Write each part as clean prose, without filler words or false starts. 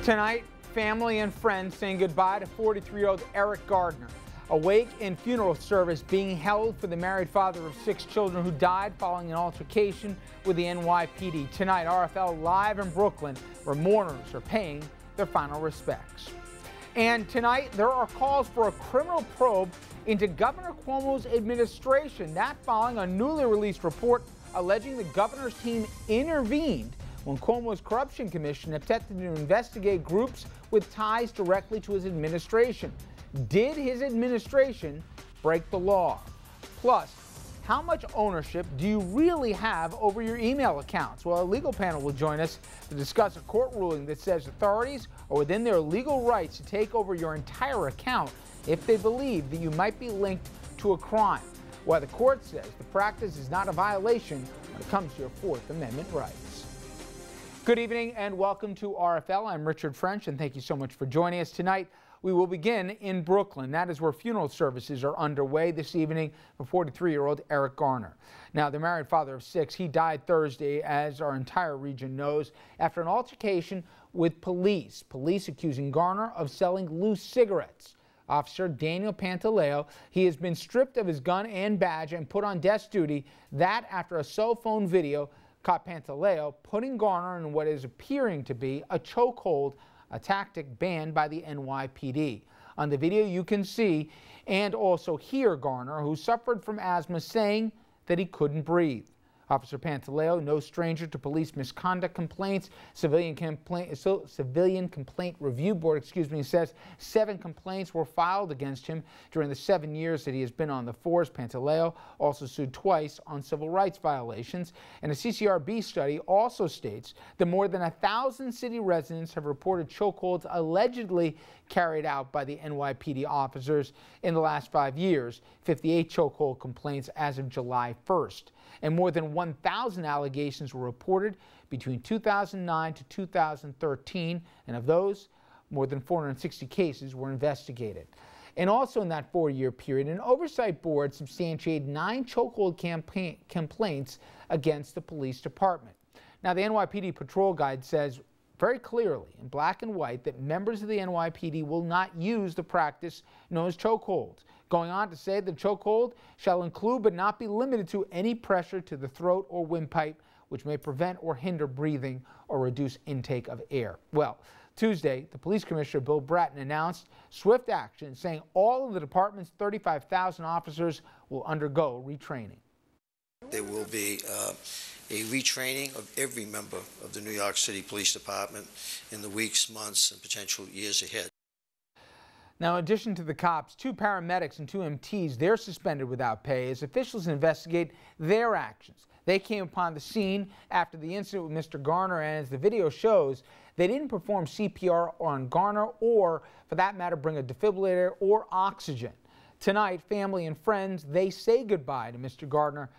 Tonight, family and friends saying goodbye to 43-year-old Eric Garner. A wake and funeral service being held for the married father of 6 children who died following an altercation with the NYPD. Tonight, RFL live in Brooklyn, where mourners are paying their final respects. And tonight, there are calls for a criminal probe into Governor Cuomo's administration. That following a newly released report alleging the governor's team intervened when Cuomo's corruption commission attempted to investigate groups with ties directly to his administration. Did his administration break the law? Plus, how much ownership do you really have over your email accounts? Well, a legal panel will join us to discuss a court ruling that says authorities are within their legal rights to take over your entire account if they believe that you might be linked to a crime. While the court says the practice is not a violation when it comes to your Fourth Amendment rights. Good evening and welcome to RFL. I'm Richard French, and thank you so much for joining us tonight. We will begin in Brooklyn. That is where funeral services are underway this evening for 43-year-old Eric Garner. Now, the married father of 6, he died Thursday, as our entire region knows, after an altercation with police. Police accusing Garner of selling loose cigarettes. Officer Daniel Pantaleo, he has been stripped of his gun and badge and put on desk duty. That after a cell phone video caught Pantaleo putting Garner in what is appearing to be a chokehold, a tactic banned by the NYPD. On the video you can see and also hear Garner, who suffered from asthma, saying that he couldn't breathe. Officer Pantaleo, no stranger to police misconduct complaints. Civilian Complaint Review Board, says 7 complaints were filed against him during the 7 years that he has been on the force. Pantaleo also sued twice on civil rights violations. And a CCRB study also states that more than 1,000 city residents have reported chokeholds allegedly carried out by the NYPD officers in the last 5 years. 58 chokehold complaints as of July 1st. And more than 1,000 allegations were reported between 2009 to 2013, and of those, more than 460 cases were investigated. And also in that 4-year period, an oversight board substantiated 9 chokehold complaints against the police department. Now, the NYPD patrol guide says very clearly in black and white that members of the NYPD will not use the practice known as chokehold, going on to say the chokehold shall include but not be limited to any pressure to the throat or windpipe which may prevent or hinder breathing or reduce intake of air. Well, Tuesday, the police commissioner, Bill Bratton, announced swift action, saying all of the department's 35,000 officers will undergo retraining. There will be a retraining of every member of the New York City Police Department in the weeks, months, and potential years ahead. Now, in addition to the cops, 2 paramedics and 2 MTs, they're suspended without pay as officials investigate their actions. They came upon the scene after the incident with Mr. Garner, and as the video shows, they didn't perform CPR on Garner or, for that matter, bring a defibrillator or oxygen. Tonight, family and friends, they say goodbye to Mr. Garner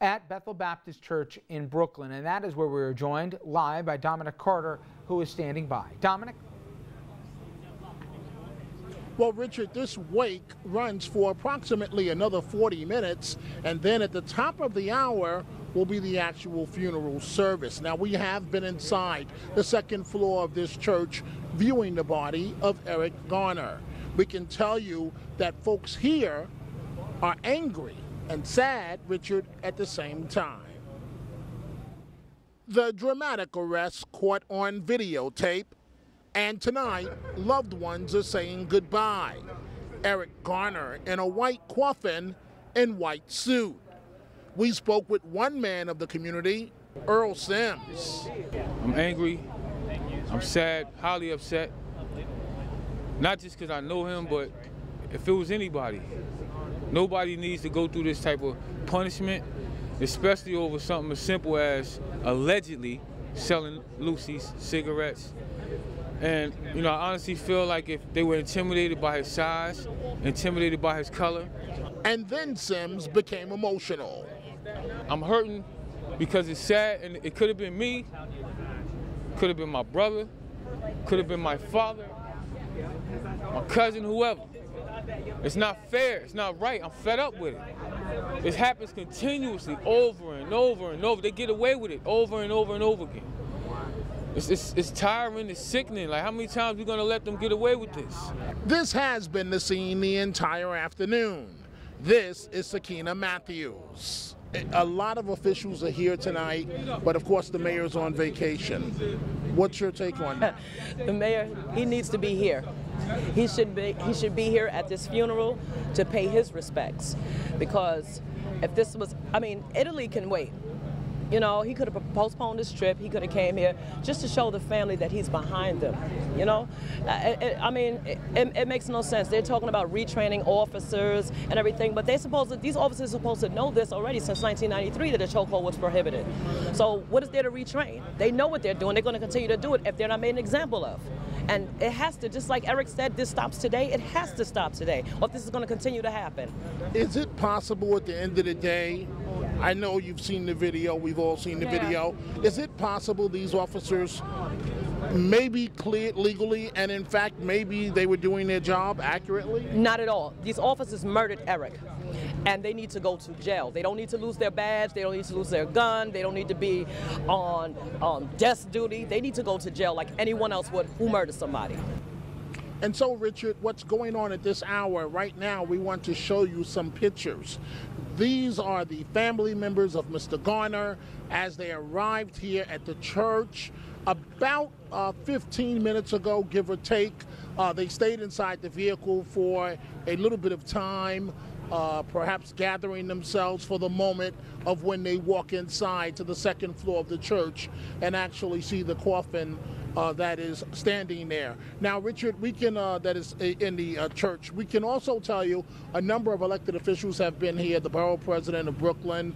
at Bethel Baptist Church in Brooklyn, and that is where we are joined live by Dominic, who is standing by. Dominic? Well, Richard, this wake runs for approximately another 40 minutes, and then at the top of the hour will be the actual funeral service. Now, we have been inside the 2nd floor of this church viewing the body of Eric Garner. We can tell you that folks here are angry and sad, Richard, at the same time. The dramatic arrest caught on videotape, and tonight, loved ones are saying goodbye. Eric Garner in a white coffin and white suit. We spoke with one man of the community, Earl Sims. I'm angry, I'm sad, highly upset. Not just because I know him, but if it was anybody. Nobody needs to go through this type of punishment, especially over something as simple as allegedly selling loosies, cigarettes. And, you know, I honestly feel like if they were intimidated by his size, intimidated by his color. And then Sims became emotional. I'm hurting because it's sad, and it could have been me, could have been my brother, could have been my father, my cousin, whoever. It's not fair, it's not right, I'm fed up with it. This happens continuously over and over and over. They get away with it over and over and over again. It's tiring, it's sickening. Like, how many times we gonna let them get away with this? This has been the scene the entire afternoon. This is Sakina Matthews. A lot of officials are here tonight, but of course the mayor's on vacation. What's your take on that? The mayor, he needs to be here. He should be here at this funeral to pay his respects, because if this was, I mean, Italy can wait. You know, he could have postponed his trip. He could have came here just to show the family that he's behind them. You know, I mean, it makes no sense. They're talking about retraining officers and everything, but these officers are supposed to know this already since 1993 that the chokehold was prohibited. So what is there to retrain? They know what they're doing. They're going to continue to do it if they're not made an example of. And it has to, just like Eric said, this stops today. It has to stop today, or if this is going to continue to happen. Is it possible at the end of the day, I know you've seen the video, we've all seen the video, is it possible these officers may be cleared legally and in fact maybe they were doing their job accurately? Not at all. These officers murdered Eric, and they need to go to jail. They don't need to lose their badge, they don't need to lose their gun, they don't need to be on desk duty. They need to go to jail like anyone else would who murdered somebody. And so, Richard, what's going on at this hour right now, we want to show you some pictures. These are the family members of Mr. Garner as they arrived here at the church about 15 minutes ago, give or take. They stayed inside the vehicle for a little bit of time, perhaps gathering themselves for the moment of when they walk inside to the second floor of the church and actually see the coffin that is standing there. Now, Richard, we can, that is in the church, we can also tell you a number of elected officials have been here. The borough president of Brooklyn,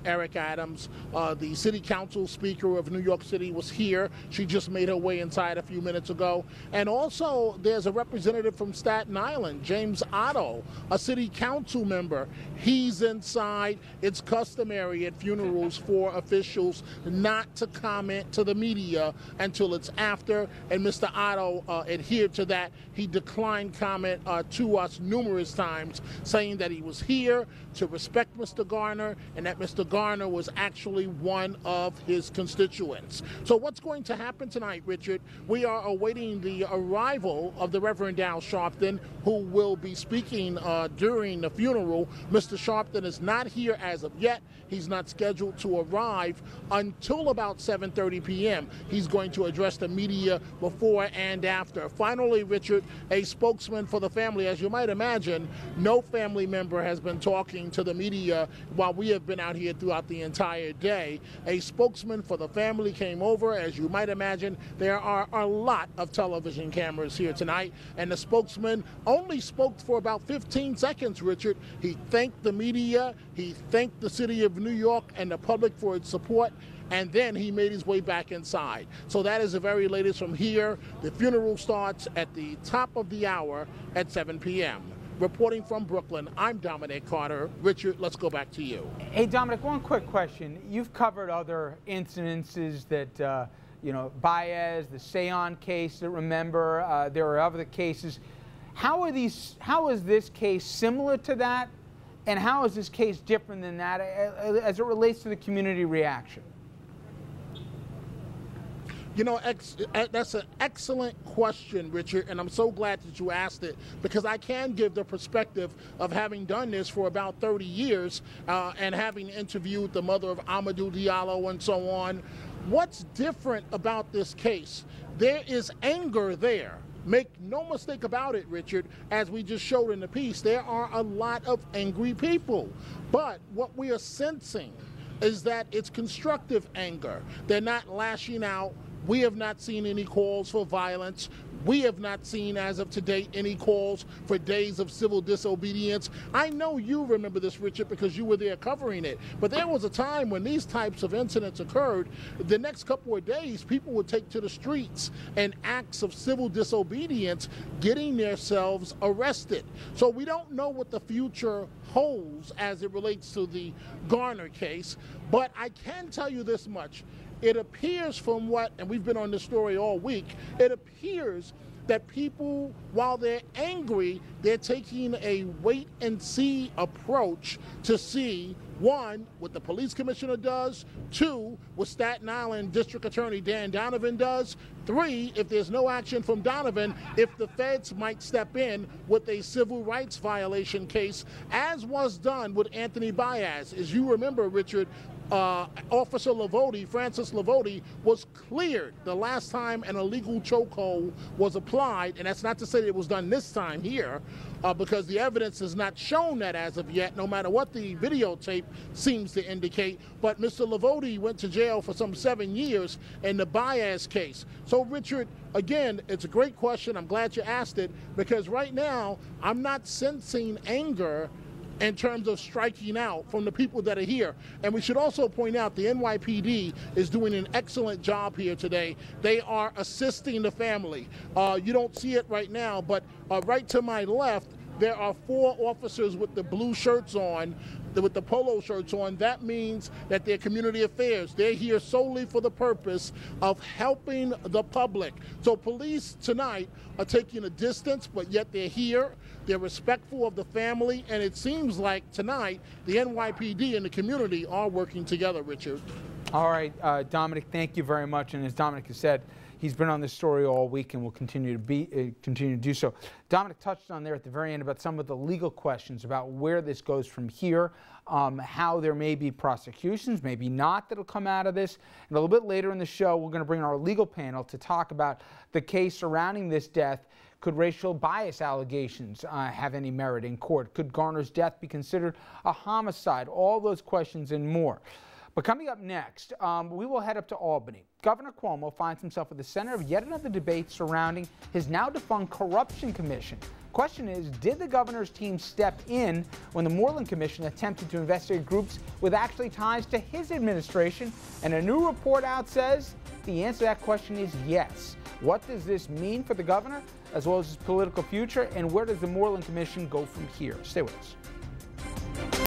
Eric Adams, the city council speaker of New York City was here. She just made her way inside a few minutes ago. And also there's a representative from Staten Island, James Otto, a city council member. He's inside. It's customary at funerals for officials not to comment to the media until it's after, and Mr. Otto adhered to that. He declined comment to us numerous times, saying that he was here to respect Mr. Garner and that Mr. Garner was actually one of his constituents. So what's going to happen tonight, Richard? We are awaiting the arrival of the Reverend Al Sharpton, who will be speaking during the funeral. Mr. Sharpton is not here as of yet. He's not scheduled to arrive until about 7:30 p.m. He's going to address the media before and after. Finally, Richard, a spokesman for the family, as you might imagine, no family member has been talking to the media while we have been out here throughout the entire day. A spokesman for the family came over. As you might imagine, there are a lot of television cameras here tonight, and the spokesman only spoke for about 15 seconds, Richard. He thanked the media, he thanked the city of New York and the public for its support, and then he made his way back inside. So that is the very latest from here. The funeral starts at the top of the hour at 7 p.m. Reporting from Brooklyn, I'm Dominic Carter. Richard, let's go back to you. Hey, Dominic, one quick question. You've covered other incidences that, you know, Baez, the Seon case, that remember, there are other cases. How is this case similar to that? And how is this case different than that as it relates to the community reaction? You know, that's an excellent question, Richard, and I'm so glad that you asked it, because I can give the perspective of having done this for about 30 years and having interviewed the mother of Amadou Diallo and so on. What's different about this case? There is anger there. Make no mistake about it, Richard, as we just showed in the piece, there are a lot of angry people. But what we are sensing is that it's constructive anger. They're not lashing out. We have not seen any calls for violence. We have not seen, as of today, any calls for days of civil disobedience. I know you remember this, Richard, because you were there covering it. But there was a time when these types of incidents occurred. The next couple of days, people would take to the streets in acts of civil disobedience, getting themselves arrested. So we don't know what the future holds as it relates to the Garner case. But I can tell you this much. It appears from what, and we've been on this story all week, it appears that people, while they're angry, they're taking a wait-and-see approach to see, one, what the police commissioner does, two, what Staten Island District Attorney Dan Donovan does, three, if there's no action from Donovan, if the feds might step in with a civil rights violation case, as was done with Anthony Baez. As you remember, Richard, Officer Lavoti, Francis Lavoti, was cleared the last time an illegal chokehold was applied, and that's not to say that it was done this time here, because the evidence has not shown that as of yet, no matter what the videotape seems to indicate. But Mr. Lavoti went to jail for some 7 years in the Baez case. So, Richard, again, it's a great question. I'm glad you asked it, because right now I'm not sensing anger in terms of striking out from the people that are here. And we should also point out the NYPD is doing an excellent job here today. They are assisting the family. You don't see it right now, but right to my left, there are 4 officers with the blue shirts on, with the polo shirts on. That means that they're community affairs. They're here solely for the purpose of helping the public. So police tonight are taking a distance, but yet they're here. They're respectful of the family, and it seems like tonight the NYPD and the community are working together, Richard. All right, Dominic, thank you very much. And as Dominic has said, he's been on this story all week and will continue to do so. Dominic touched on there at the very end about some of the legal questions about where this goes from here, how there may be prosecutions, maybe not, that'll come out of this. And a little bit later in the show, we're going to bring in our legal panel to talk about the case surrounding this death. Could racial bias allegations have any merit in court? Could Garner's death be considered a homicide? All those questions and more. But coming up next, we will head up to Albany. Governor Cuomo finds himself at the center of yet another debate surrounding his now defunct Corruption Commission. Question is, did the governor's team step in when the Moreland Commission attempted to investigate groups with actually ties to his administration? And a new report out says the answer to that question is yes. What does this mean for the governor, as well as his political future, and where does the Moreland Commission go from here? Stay with us.